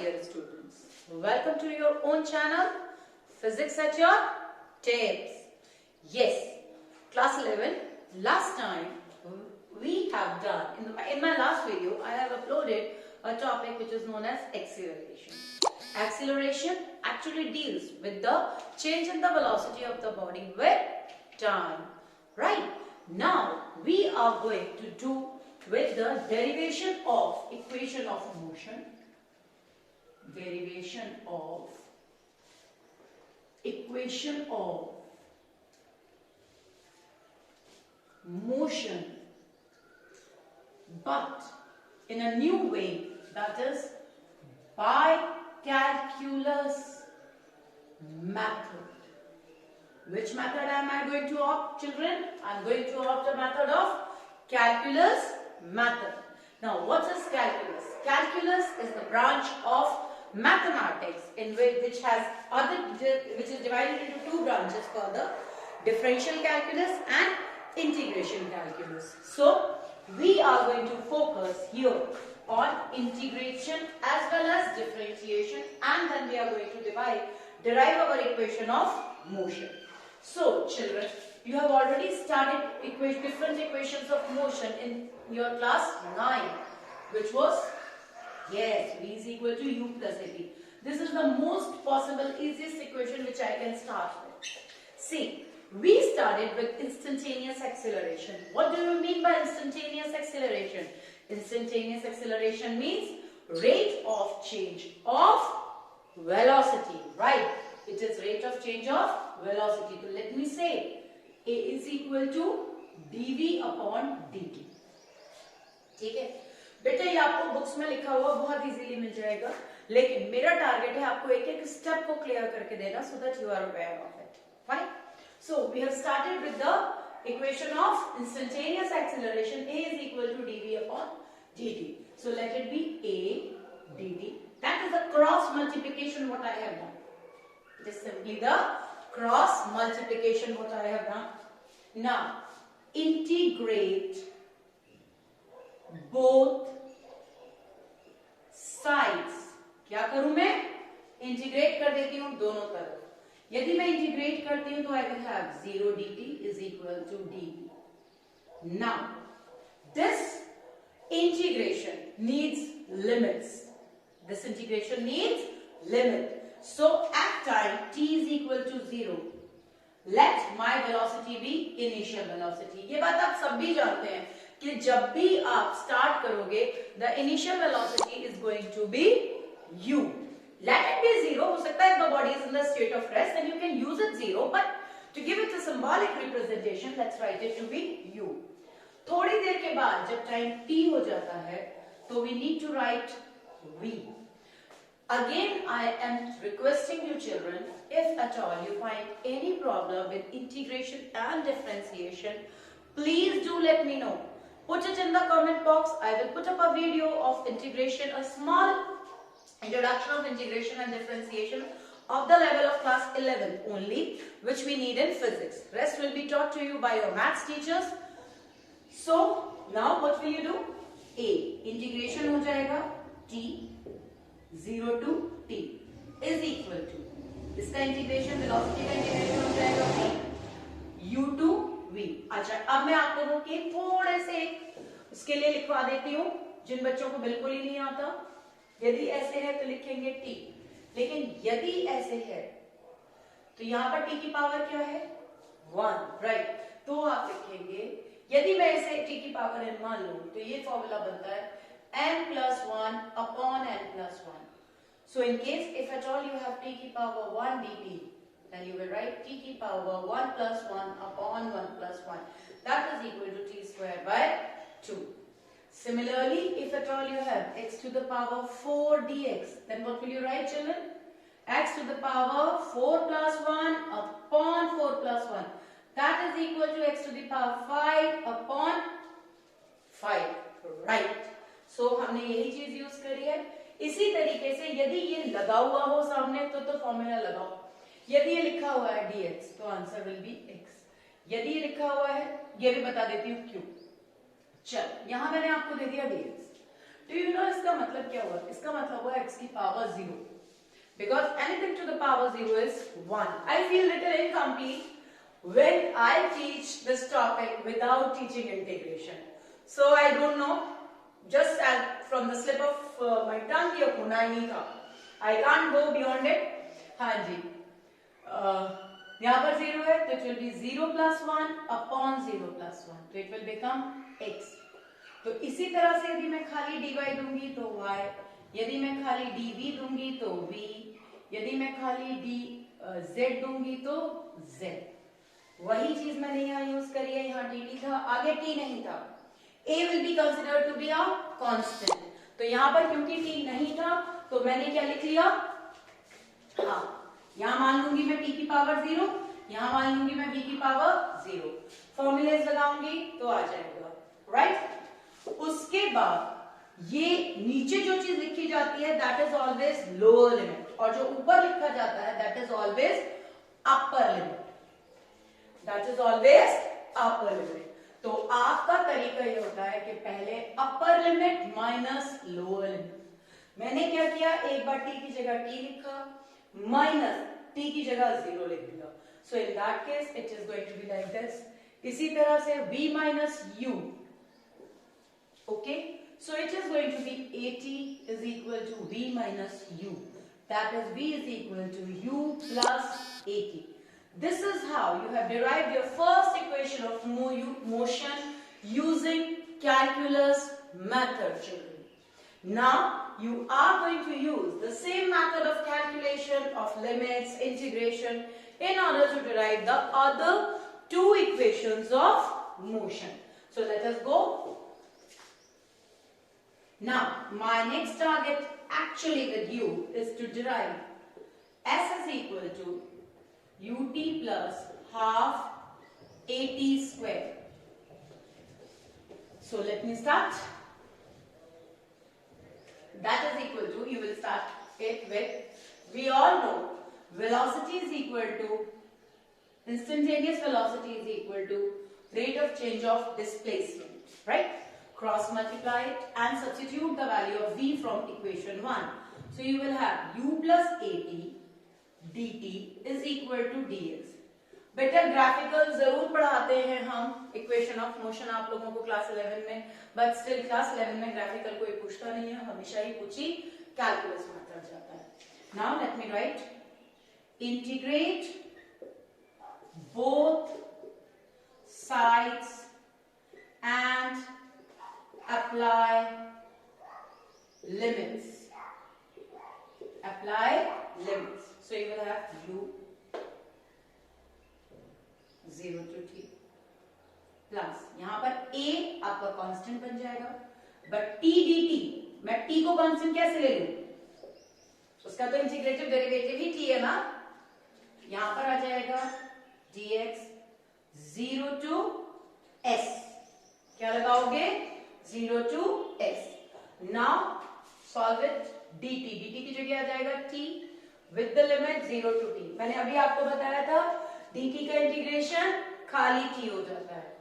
dear students. Welcome to your own channel, Physics at your Tips. Yes, class 11. Last time we have done, in my last video, I have uploaded a topic which is known as acceleration. Acceleration actually deals with the change in the velocity of the body with time. Right? Now, we are going to do with the derivation of equation of motion. Derivation of equation of motion, but in a new way, that is by calculus method. Which method am I going to opt, children? I am going to opt a method of calculus method. Now, what is calculus? Calculus is the branch of mathematics in which is divided into two branches called the differential calculus and integration calculus. So, we are going to focus here on integration as well as differentiation, and then we are going to derive our equation of motion. So, children, you have already started different equations of motion in your class 9, which was, yes, V is equal to U plus AP. This is the most possible easiest equation which I can start with. See, we started with instantaneous acceleration. What do you mean by instantaneous acceleration? Instantaneous acceleration means rate of change of velocity, right? It is rate of change of velocity. So let me say A is equal to dV upon dt. ठीक है बेटा, ये आपको books में लिखा हुआ बहुत easily मिल जाएगा, लेकिन मेरा टारगेट है आपको एक एक स्टेप को क्लियर करके देना, so that you are aware of it. Fine. So we have started with the equation of instantaneous acceleration. A is equal to dV upon dt. So let it be A dt. That is the cross multiplication what I have done. It is simply the cross multiplication what I have done. Now integrate both sides. क्या करूं मैं? Integrate कर देती हूं दोनों तरफ. यदि मैं इंटीग्रेट करती हूं तो I will have 0 dt is equal to dv. Now this integration needs limits. This integration needs limit. So at time t is equal to 0, let my velocity be initial velocity. ये बात आप सब भी जानते हैं कि जब भी आप स्टार्ट करोगे, the initial velocity is going to be u. Let it be 0. हो सकता है the body is in the state of rest, then you can use it 0. But to give it a symbolic representation, let's write it to be u. थोड़ी देर के बाद जब time t हो जाता है, तो we need to write v. Again, I am requesting you children, if at all you find any problem with integration and differentiation, please do let me know. Put it in the comment box. I will put up a video of integration, a small introduction of integration and differentiation of the level of class 11 only, which we need in physics. Rest will be taught to you by your maths teachers. So, now what will you do? A, integration हो जाएगा t 0 to t is equal to, इसका integration velocity का integration हो जाएगा v u to v. अच्छा, अब मैं आप लोगों के थोड़े से उसके लिए लिखवा देती हूँ जिन बच्चों को बिल्कुल ही नहीं आता. यदि ऐसे है तो लिखेंगे t, लेकिन यदि ऐसे है तो यहाँ पर t की पावर क्या है? 1, राइट? तो आप लिखेंगे, यदि मैं ऐसे t की पावर n मान लूं तो ये फॉर्मूला बनता है n plus 1 upon n plus 1. So in case if at all you have t की power 1 dt, then you will write t की power 1 plus 1 upon 1 plus 1. That is equal to t square by 2. Similarly, if at all you have x to the power 4 dx, then what will you write, children? X to the power 4 plus 1 upon 4 plus 1. That is equal to x to the power 5 upon 5. Right. So हमने यही चीज use करी है. इसी तरीके से यदि ये लगा हुआ हो सामने तो फॉर्मूला लगाओ. यदि ये लिखा हुआ है dx तो आंसर विल बी x. यदि ये लिखा हुआ है, ये भी बता देती हूँ क्यों. चल, यहां मैंने आपको दे दिया dx. Do you know इसका मतलब क्या हुआ? इसका मतलब हुआ x की power 0, because anything to the power 0 is 1. I feel little incomplete when I teach this topic without teaching integration. So I don't know, just from the slip of my tongue ये होना ही था. I can't go beyond it. हाँ जी, यहाँ पर 0 है तो it will be 0 plus 1 upon 0 plus 1, तो it will become x. तो इसी तरह से यदि मैं खाली dy दूंगी तो y, यदि मैं खाली dv दूंगी तो v, यदि मैं खाली dz दूंगी तो z. वही चीज मैंने यहाँ यूज करी है, यहाँ dt था, आगे t नहीं था. a will be considered to be a constant. तो यहाँ पर क्योंकि t नहीं था तो मैंने क्या लिख लिया, हाँ, यहाँ मान लूंगी मैं t की पावर 0, यहाँ मान लूंगी मैं v की पावर 0. फॉर्मूलेज लगाऊंगी तो आ जाएगा, राइट. उसके बाद ये नीचे जो चीज लिखी जाती है that is always lower limit, और जो ऊपर लिखा जाता है that is always upper limit. That is always upper limit. तो आपका तरीका ये होता है कि पहले upper limit minus lower limit. मैंने क्या किया, एक बार t की जगह t लिखा, माइनस t की जगह 0 लिख दिया. So in that case it is going to be like this. इसी तरह से v minus u. Okay, so it is going to be AT is equal to V minus U. That is V is equal to U plus AT. This is how you have derived your first equation of motion using calculus method, children. Now you are going to use the same method of calculation of limits, integration in order to derive the other two equations of motion. So let us go. Now, my next target actually with you is to derive S is equal to ut plus half at square. So, let me start. That is equal to, you will start it with, we all know velocity is equal to, instantaneous velocity is equal to rate of change of displacement, right? Cross multiply it and substitute the value of v from equation 1. So you will have u plus at dt is equal to dx. बेटा graphical जरूर पढ़ाते हैं हम, equation of motion आप लोगों को class 11 में, but still class 11 में ग्राफिकल कोई पूछता नहीं है, हमेशा ही पूछी कैलकुलस मेथड जाता है. Now let me right, integrate both sides and apply limits. Apply limits. So you will have u 0 to t plus यहाँ पर a आपका कांस्टेंट बन जाएगा, बट t dt मैं t को कांस्टेंट कैसे ले लूं, उसका तो इंटीग्रेटिव डेरिवेटिव ही t है ना. यहाँ पर आ जाएगा dx 0 to s. क्या लगाओगे, 0 to s. Now solve it. dt की जगह आ जाएगा t with the limit 0 to t. मैंने अभी आपको बताया था dt का इंटीग्रेशन खाली t हो जाता है,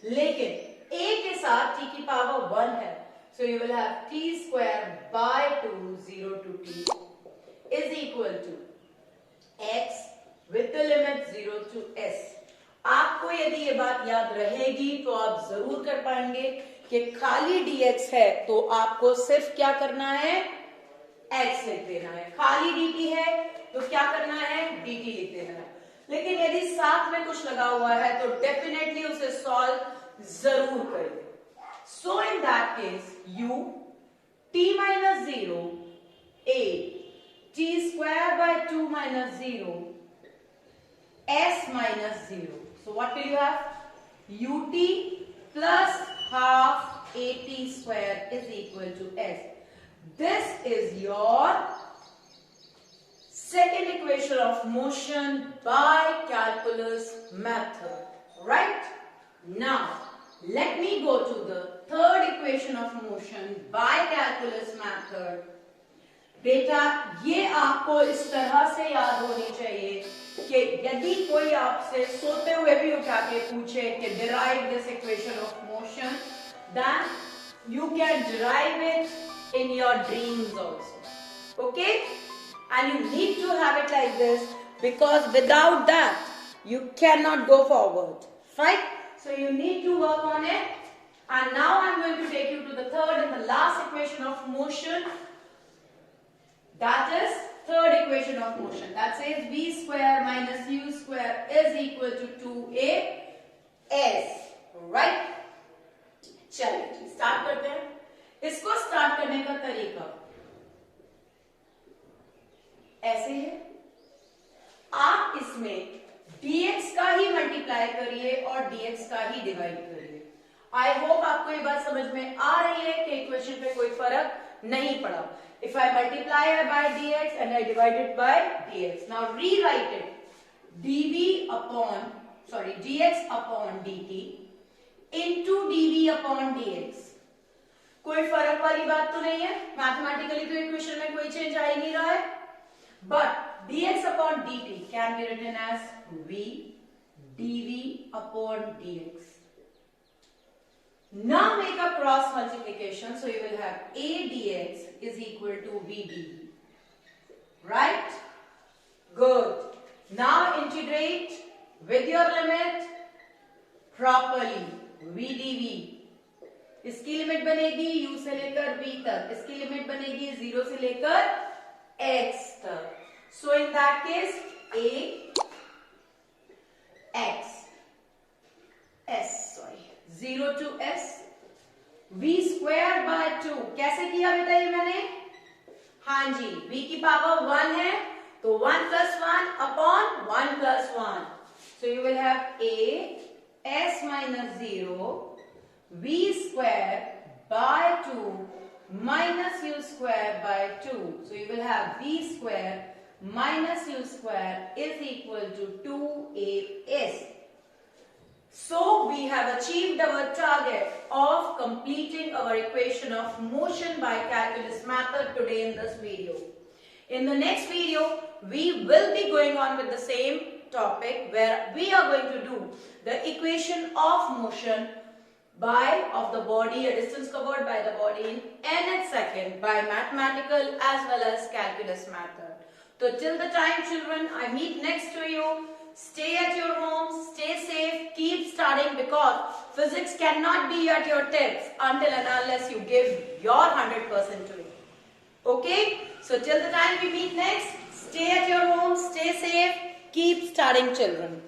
लेकिन a के साथ t की पावर 1 है. So you will have t square by 2 0 to t is equal to x with the limit 0 to s. आपको यदि ये बात याद रहेगी तो आप जरूर कर पाएंगे कि खाली dx है तो आपको सिर्फ क्या करना है, x लिख देना है. खाली dt है तो क्या करना है, dt लिख देना है. लेकिन यदि साथ में कुछ लगा हुआ है तो डेफिनेटली उसे सॉल्व जरूर करिए. So in that case u t minus 0 a t square by 2 minus 0 s minus 0. So what will you have? ut plus half at square is equal to s. This is your second equation of motion by calculus method, right? Now let me go to the third equation of motion by calculus method. बेटा ये आपको इस तरह से याद होनी चाहिए कि यदि कोई आपसे सोते हुए भी उठा के पूछे कि derive this equation of motion, then you can derive it in your dreams also. Okay? And you need to have it like this, because without that, you cannot go forward. Fine? So you need to work on it. And now I'm going to take you to the third and the last equation of motion. That is third equation of motion. That says v square minus u square is equal to 2as. Right? चलिए start करते हैं. इसको start करने का तरीका ऐसे है. आप इसमें dx का ही मल्टीप्लाई करिए और dx का ही डिवाइड करिए. आई होप आपको ये बात समझ में आ रही है कि इक्वेशन पे कोई फर्क नहीं पड़ा. If I multiply by dx and I divide it by dx. Now rewrite it. dx upon dt into dv upon dx. कोई फर्क वाली बात तो नहीं है. मैथमेटिकली तो इक्वेशन में कोई चेंज आ ही नहीं रहा है. But dx upon dt can be written as v dv upon dx. Now make a cross multiplication, so you will have a dx is equal to v dv. Right? Good. Now integrate with your limit properly. v dv. इसकी limit बनेगी u से लेकर v तक. इसकी limit बनेगी 0 से लेकर x तक. So in that case a x s 0 to s v square by 2. कैसे किया बताइए मैंने? हाँ जी, v की पावर 1 है तो 1 plus 1 upon 1 plus 1. So you will have a s minus 0 v square by 2 minus u square by 2. So you will have v square minus u square is equal to 2as. So we have achieved our target of completing our equation of motion by calculus method today in this video. In the next video, we will be going on with the same topic where we are going to do the equation of motion of the body, a distance covered by the body in nth second by mathematical as well as calculus method. So till the time children, I meet next to you. Stay at your home, stay safe, keep studying, because physics cannot be at your tips until and unless you give your 100% to it. Okay? So till the time we meet next, stay at your home, stay safe, keep studying children.